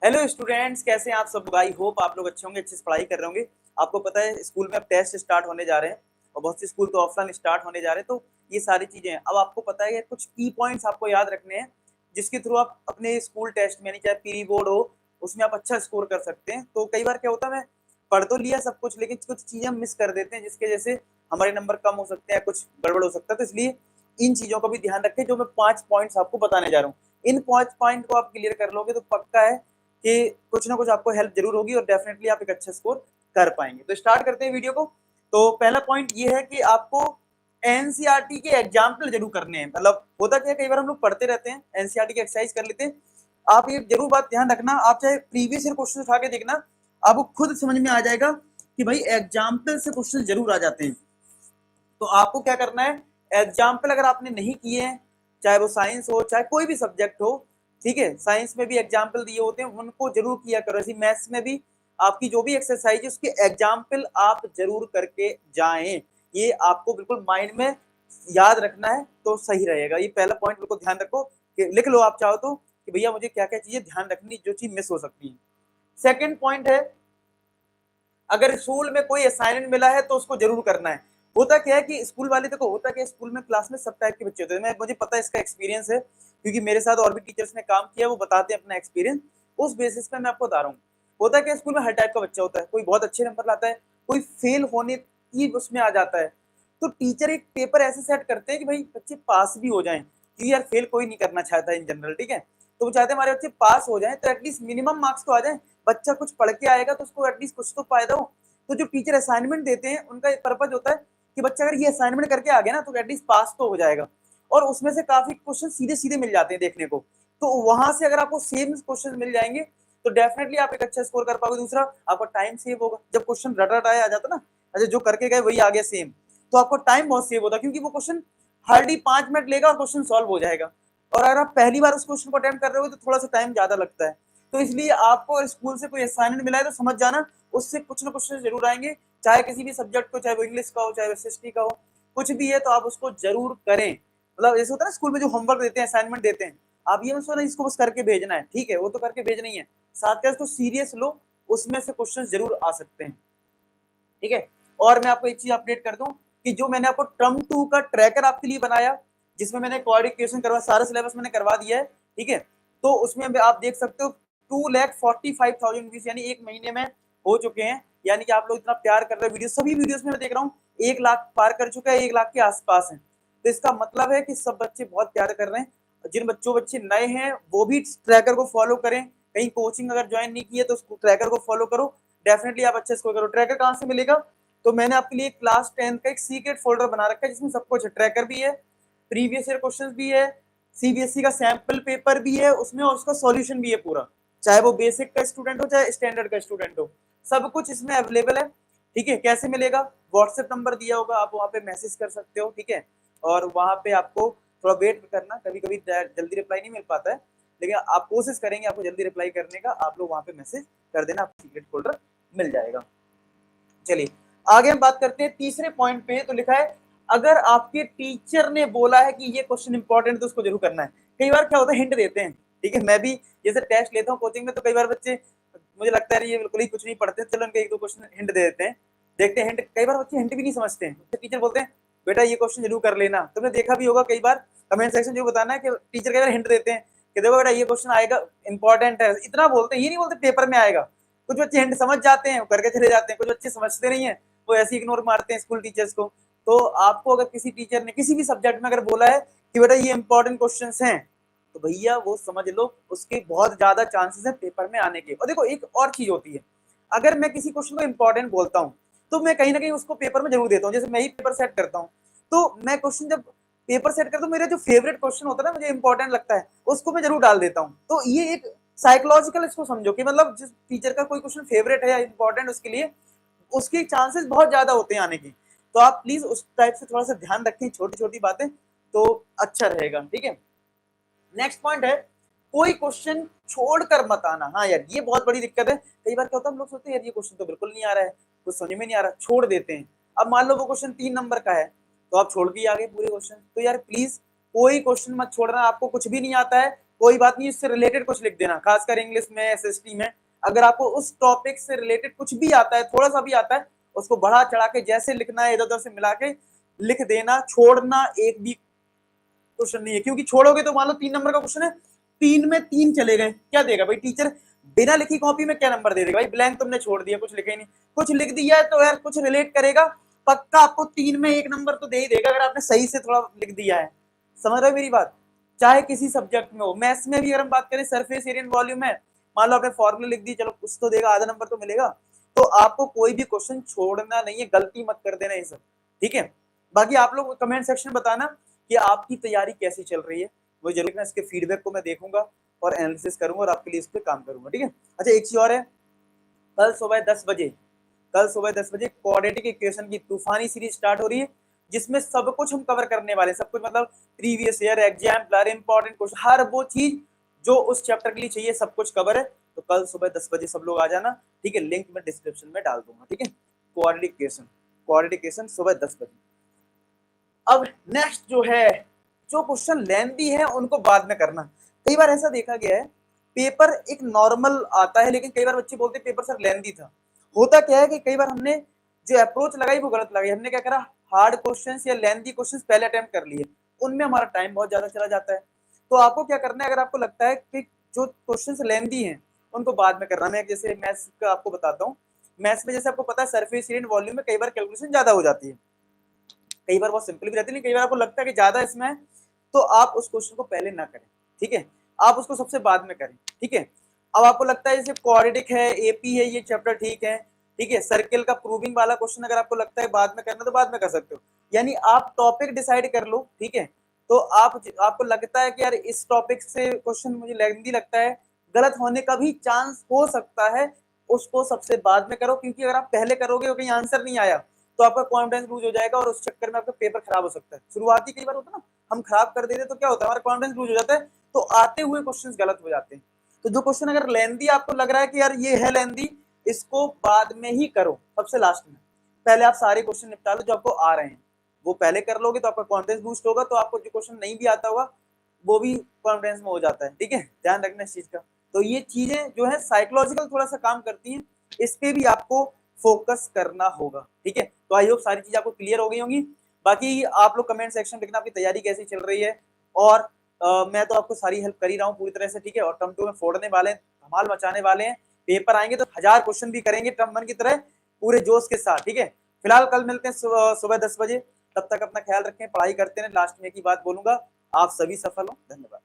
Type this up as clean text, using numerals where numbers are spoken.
Hello students, कैसे हैं आप सब लोग। आई होप आप लोग अच्छे होंगे, अच्छे से पढ़ाई कर रहे होंगे। आपको पता है स्कूल में अब टेस्ट स्टार्ट होने जा रहे हैं और बहुत सी स्कूल तो ऑफलाइन स्टार्ट होने जा रहे हैं। तो ये सारी चीजें हैं। अब आपको पता है कि कुछ की पॉइंट्स आपको याद रखने हैं जिसके थ्रू आप अपने स्कूल टेस्ट में, यानी चाहे प्री बोर्ड हो, उसमें आप अच्छा स्कोर कर सकते हैं। तो कई बार क्या होता है, मैं पढ़ तो लिया सब कुछ, लेकिन कुछ चीजें हम मिस कर देते हैं जिसके वजह से हमारे नंबर कम हो सकते हैं, कुछ गड़बड़ हो सकता है। तो इसलिए इन चीजों का भी ध्यान रखें जो मैं 5 पॉइंट्स आपको बताने जा रहा हूँ। इन 5 पॉइंट को आप क्लियर कर लोगे तो पक्का है कि कुछ ना कुछ आपको हेल्प जरूर होगी और डेफिनेटली आप एक अच्छा स्कोर कर पाएंगे। तो स्टार्ट करते हैं वीडियो को। तो पहला पॉइंट ये है कि आपको एनसीईआरटी के एग्जाम्पल जरूर करने हैं। मतलब होता क्या है, कई बार हम लोग पढ़ते रहते हैं, एनसीईआरटी की एक्सरसाइज कर लेते हैं। आप ये जरूर बात ध्यान रखना, आप चाहे प्रीवियस ईयर क्वेश्चन उठा के देखना, आपको खुद समझ में आ जाएगा कि भाई एग्जाम्पल से क्वेश्चन जरूर आ जाते हैं। तो आपको क्या करना है, एग्जाम्पल अगर आपने नहीं किए हैं, चाहे वो साइंस हो चाहे कोई भी सब्जेक्ट हो, ठीक है, साइंस में भी एग्जाम्पल दिए होते हैं, उनको जरूर किया करो। ऐसी मैथ्स में भी आपकी जो भी एक्सरसाइज है उसके एग्जाम्पल आप जरूर करके जाएं। ये आपको बिल्कुल माइंड में याद रखना है तो सही रहेगा। ये पहला पॉइंट बिल्कुल ध्यान रखो कि लिख लो आप चाहो तो कि भैया मुझे क्या क्या चीजें ध्यान रखनी, जो चीज मिस हो सकती है। सेकेंड पॉइंट है, अगर स्कूल में कोई असाइनमेंट मिला है तो उसको जरूर करना है। होता क्या है कि स्कूल वाले, देखो होता क्या है, स्कूल में क्लास में सब टाइप के बच्चे होते हैं। मैं मुझे पता है, इसका एक्सपीरियंस है क्योंकि मेरे साथ और भी टीचर्स ने काम किया, वो बताते हैं अपना एक्सपीरियंस। उस बेसिस पे मैं आपको बता रहा हूँ। होता क्या है, स्कूल में हर टाइप का बच्चा होता है। कोई बहुत अच्छे नंबर लाता है, कोई फेल होने की उसमें आ जाता है। तो टीचर एक पेपर ऐसे सेट करते हैं कि भाई बच्चे पास भी हो जाएं, क्योंकि यार फेल कोई नहीं करना चाहता इन जनरल, ठीक है। तो वो चाहते हैं हमारे बच्चे पास हो जाएं, तो एटलीस्ट मिनिमम मार्क्स तो आ जाए। बच्चा कुछ पढ़ के आएगा तो उसको एटलीस्ट कुछ तो फायदा हो। तो जो टीचर असाइनमेंट देते हैं उनका एक पर्पज होता है कि बच्चा अगर ये असाइनमेंट करके आ गया ना तो एटलीस्ट पास तो हो जाएगा। और उसमें से काफी क्वेश्चन सीधे सीधे मिल जाते हैं देखने को। तो वहां से अगर आपको सेम क्वेश्चन मिल जाएंगे तो डेफिनेटली आप एक अच्छा स्कोर कर पाओगे। दूसरा, आपका टाइम सेव होगा। जब क्वेश्चन रट रट आ जाता ना, अच्छा जो करके गए वही आ गया सेम, तो आपको टाइम बहुत सेव होता है, क्योंकि वो क्वेश्चन हार्डली 5 मिनट लेगा और क्वेश्चन सॉल्व हो जाएगा। और अगर आप पहली बार उस क्वेश्चन को अटेम्प्ट कर रहे हो तो थोड़ा सा टाइम ज्यादा लगता है। तो इसलिए आपको अगर स्कूल से कोई असाइनमेंट मिला है तो समझ जाना उससे कुछ ना कुछ जरूर आएंगे, चाहे किसी भी सब्जेक्ट को, चाहे वो इंग्लिश का हो चाहे वो एसएसटी का हो, कुछ भी है तो आप उसको जरूर करें। मतलब ऐसे होता है ना, स्कूल में जो होमवर्क देते हैं, असाइनमेंट देते हैं, आप ये मत सोचना इसको बस करके भेजना है, ठीक है, वो तो करके भेजना ही है, साथ के उसको सीरियस लो, उसमें से क्वेश्चन जरूर आ सकते हैं, ठीक है। और मैं आपको एक चीज अपडेट कर दूं कि जो मैंने आपको टर्म 2 का ट्रैकर आपके लिए बनाया, जिसमें मैंने कोडिफिकेशन करवा, सारा सिलेबस मैंने करवा दिया है, ठीक है। तो उसमें आप देख सकते हो 2,45,000 व्यूज यानी एक महीने में हो चुके हैं। यानी कि आप लोग इतना प्यार कर रहे हैं, वीडियो सभी वीडियोस में मैं देख रहा हूँ 1 लाख पार कर चुका है, 1 लाख के आसपास है। तो इसका मतलब है कि सब बच्चे बहुत प्यार कर रहे हैं। जिन बच्चे नए हैं वो भी ट्रैकर को फॉलो करें। कहीं कोचिंग अगर ज्वाइन नहीं की है तो ट्रैकर को फॉलो करो, डेफिनेटली आप अच्छे स्कोर करो। ट्रैकर कहाँ से मिलेगा, तो मैंने आपके लिए क्लास 10 का एक सीक्रेट फोल्डर बना रखा है जिसमें सब कुछ है। ट्रैकर भी है, प्रीवियस ईयर क्वेश्चंस भी है, सीबीएसई का सैंपल पेपर भी है उसमें, और उसका सॉल्यूशन भी है पूरा, चाहे वो बेसिक का स्टूडेंट हो चाहे स्टैंडर्ड का स्टूडेंट हो, सब कुछ इसमें अवेलेबल है, ठीक है। कैसे मिलेगा, व्हाट्सएप नंबर दिया होगा, आप वहाँ पे मैसेज कर सकते हो, ठीक है। और वहाँ पे आपको थोड़ा वेट करना, कभी कभी जल्दी रिप्लाई नहीं मिल पाता है, लेकिन आप कोशिश करेंगे आपको जल्दी रिप्लाई करने का। आप लोग वहाँ पे मैसेज कर देना, आपको सीक्रेट फोल्डर मिल जाएगा। चलिए आगे हम बात करते हैं तीसरे पॉइंट पे। तो लिखा है, अगर आपके टीचर ने बोला है कि ये क्वेश्चन इंपॉर्टेंट तो उसको जरूर करना है। कई बार क्या होता है, हिंट देते हैं, ठीक है। मैं भी जैसे टेस्ट लेता हूँ कोचिंग में, तो कई बार बच्चे, मुझे लगता है ये बिल्कुल ही कुछ नहीं पढ़ते, चलो इनके 1-2 क्वेश्चन हिंट दे देते हैं, देखते हैं हिंट। कई बार बच्चे हिंट भी नहीं समझते हैं, तो टीचर बोलते हैं बेटा ये क्वेश्चन जरूर कर लेना। तुमने देखा भी होगा कई बार, कमेंट सेक्शन जरूर बताना है कि टीचर कई बार हिंट देते हैं कि देखो बेटा ये क्वेश्चन आएगा, इंपॉर्टेंट है, इतना बोलते हैं, ये नहीं बोलते पेपर में आएगा। कुछ बच्चे हिंट समझ जाते हैं, करके चले जाते हैं, कुछ बच्चे समझते नहीं है, वो ऐसे इग्नोर मारते हैं स्कूल टीचर्स को। तो आपको अगर किसी टीचर ने किसी भी सब्जेक्ट में अगर बोला है कि बेटा ये इंपॉर्टेंट क्वेश्चंस हैं, तो भैया वो समझ लो उसके बहुत ज्यादा चांसेस है पेपर में आने के। और देखो एक और चीज होती है, अगर मैं किसी क्वेश्चन को इंपॉर्टेंट बोलता हूँ तो मैं कहीं ना कहीं उसको पेपर में जरूर देता हूँ। जैसे मैं ही पेपर सेट करता हूँ, तो मैं क्वेश्चन जब पेपर सेट करता हूँ, मेरा जो फेवरेट क्वेश्चन होता है ना, मुझे इंपॉर्टेंट लगता है, उसको मैं जरूर डाल देता हूँ। तो ये एक साइकोलॉजिकल, इसको समझो कि मतलब जिस टीचर का कोई क्वेश्चन फेवरेट है या इंपॉर्टेंट, उसके लिए उसकी चांसेस बहुत ज्यादा होते हैं आने की। तो आप प्लीज उस टाइप से थोड़ा सा ध्यान रखें, छोटी छोटी बातें, तो अच्छा रहेगा, ठीक है। नेक्स्ट पॉइंट है, कोई क्वेश्चन छोड़कर मत आना। हाँ यार, ये बहुत बड़ी दिक्कत है। कई बार क्या होता है, हम लोग सोचते हैं यार ये क्वेश्चन तो बिल्कुल नहीं आ रहा है, कुछ समझ में नहीं आ रहा, छोड़ देते हैं। अब मान लो वो क्वेश्चन 3 नंबर का है, तो आप छोड़ के आ गए पूरे क्वेश्चन। तो यार प्लीज कोई क्वेश्चन मत छोड़ना। आपको कुछ भी नहीं आता है, कोई बात नहीं, इससे रिलेटेड कुछ लिख देना, खासकर इंग्लिश में, एसएसटी में। अगर आपको उस टॉपिक से रिलेटेड कुछ भी आता है, थोड़ा सा भी आता है, उसको बढ़ा चढ़ा के जैसे लिखना है, इधर उधर से मिला के लिख देना, छोड़ना एक भी क्वेश्चन नहीं है। क्योंकि छोड़ोगे तो मान लो 3 नंबर का क्वेश्चन है, 3 में 3 चले गए, क्या देगा भाई टीचर? बिना लिखी कॉपी में क्या नंबर दे देगा भाई? ब्लैंक तुमने छोड़ दिया, कुछ लिखा ही नहीं। कुछ लिख दिया है तो यार कुछ रिलेट करेगा, पक्का आपको 3 में 1 नंबर तो दे ही देगा, अगर आपने सही से थोड़ा लिख दिया है। समझ रहे हो मेरी बात? चाहे किसी सब्जेक्ट में हो, मैथ्स में भी अगर हम बात करें, सरफेस एरिया वॉल्यूम है, मान लो आपने फॉर्मूले लिख दी, चलो कुछ तो देगा, आधा नंबर तो मिलेगा। तो आपको कोई भी क्वेश्चन छोड़ना नहीं है, गलती मत कर देना ये सब, ठीक है? बाकी आप लोग कमेंट सेक्शन में बताना कि आपकी तैयारी कैसी चल रही है, वो जरूर लिखना। इसके फीडबैक को मैं देखूंगा और एनालिसिस करूंगा और आपके लिए इस पे काम करूंगा, ठीक है? अच्छा, एक चीज और है, कल सुबह 10 बजे क्वाड्रेटिक इक्वेशन की तूफानी सीरीज स्टार्ट हो रही है, जिसमें सब कुछ हम कवर करने वाले हैं। सब कुछ मतलब previous year, exemplar, important question, हर वो चीज जो उस चैप्टर के लिए चाहिए, सब कुछ कवर है। तो कल सुबह 10 बजे सब लोग आ जाना, ठीक है? लिंक मैं डिस्क्रिप्शन में डाल दूंगा, ठीक है? क्वाड्रेटिक इक्वेशन सुबह 10 बजे। अब नेक्स्ट जो है, जो क्वेश्चन लेंथी है उनको बाद में करना। कई बार ऐसा देखा गया है, पेपर एक नॉर्मल आता है, लेकिन कई बार बच्चे बोलते हैं पेपर सर लेंथी था। होता क्या है कि कई बार हमने जो अप्रोच लगाई वो गलत लगाई। हमने क्या करा, हार्ड क्वेश्चंस या लेंथी क्वेश्चंस पहले अटेम्प्ट कर लिए, उनमें हमारा टाइम बहुत ज्यादा चला जाता है। तो आपको क्या करना है, अगर आपको लगता है कि जो क्वेश्चंस लेंथी हैं उनको बाद में करना। मैं जैसे मैथ्स का आपको बताता हूँ, मैथ्स में जैसे आपको पता है सरफेस एरिया वॉल्यूम में कई बार कैलकुलेशन ज्यादा हो जाती है, कई बार बहुत सिंपल भी रहती है, कई बार आपको लगता है कि ज्यादा इसमें है, तो आप उस क्वेश्चन को पहले ना करें, ठीक है? आप उसको सबसे बाद में करें, ठीक है? अब आपको लगता है जैसे क्वाड्रेटिक है, एपी है, ये चैप्टर ठीक है, ठीक है? सर्किल का प्रूविंग वाला क्वेश्चन अगर आपको लगता है बाद में करना, तो बाद में कर सकते हो। यानी आप टॉपिक डिसाइड कर लो, ठीक है? तो आपको लगता है कि यार इस टॉपिक से क्वेश्चन मुझे लेंथी लगता है, गलत होने का भी चांस हो सकता है, उसको सबसे बाद में करो। क्योंकि अगर आप पहले करोगे और कहीं आंसर नहीं आया, तो आपका कॉन्फिडेंस लूज हो जाएगा और उस चक्कर में आपका पेपर खराब हो सकता है। शुरुआती कई बार होता है ना, हम खराब कर देते तो क्या होता है, हमारा कॉन्फिडेंस लूज हो जाता है, तो आते हुए क्वेश्चंस गलत हो जाते हैं। तो जो क्वेश्चन अगर लेंथी आपको लग रहा है कि यार ये है लेंथी, इसको बाद में ही करो, सबसे लास्ट में। पहले आप सारे क्वेश्चन निपटा लो जो आपको आ रहे हैं, वो पहले कर लोगे तो आपका कॉन्फिडेंस बूस्ट होगा, तो आपको जो क्वेश्चन नहीं भी आता होगा वो भी कॉन्फिडेंस में हो जाता है, ठीक है? ध्यान रखना इस चीज का। तो ये चीजें जो है साइकोलॉजिकल थोड़ा सा काम करती हैं, इस पे भी आपको फोकस करना होगा, ठीक है? तो आई होप सारी चीज आपको क्लियर हो गई होंगी। बाकी आप लोग कमेंट सेक्शन लिखना आपकी तैयारी कैसी चल रही है, और मैं तो आपको सारी हेल्प कर ही रहा हूँ पूरी तरह से, ठीक है? और टर्म 2 में फोड़ने वाले हैं, धमाल मचाने वाले हैं। पेपर आएंगे तो 1000 क्वेश्चन भी करेंगे टर्म 1 की तरह, पूरे जोश के साथ, ठीक है? फिलहाल कल मिलते हैं सुबह 10 बजे। तब तक अपना ख्याल रखें, पढ़ाई करते हैं। लास्ट में एक ही बात बोलूंगा, आप सभी सफल हो। धन्यवाद।